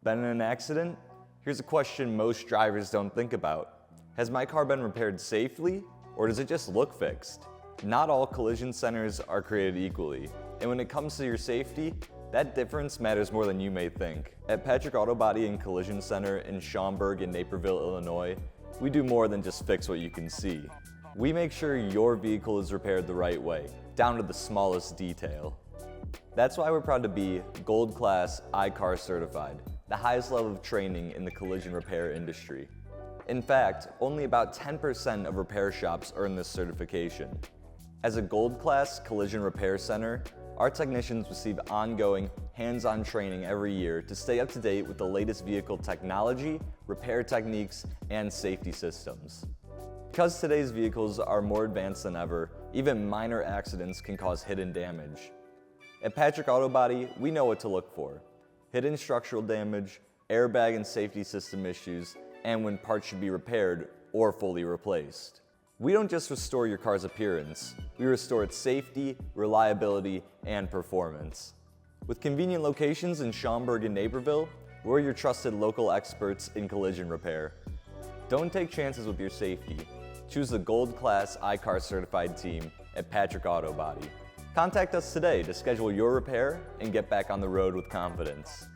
Been in an accident? Here's a question most drivers don't think about. Has my car been repaired safely, or does it just look fixed? Not all collision centers are created equally, and when it comes to your safety, that difference matters more than you may think. At Patrick Auto Body and Collision Center in Schaumburg and Naperville, Illinois, we do more than just fix what you can see. We make sure your vehicle is repaired the right way, down to the smallest detail. That's why we're proud to be Gold Class I-CAR certified, the highest level of training in the collision repair industry. In fact, only about 10% of repair shops earn this certification. As a Gold Class collision repair center, our technicians receive ongoing, hands-on training every year to stay up to date with the latest vehicle technology, repair techniques, and safety systems. Because today's vehicles are more advanced than ever, even minor accidents can cause hidden damage. At Patrick Auto Body, we know what to look for: hidden structural damage, airbag and safety system issues, and when parts should be repaired or fully replaced. We don't just restore your car's appearance, we restore its safety, reliability, and performance. With convenient locations in Schaumburg and Naperville, we're your trusted local experts in collision repair. Don't take chances with your safety. Choose the Gold Class I-CAR certified team at Patrick Auto Body. Contact us today to schedule your repair and get back on the road with confidence.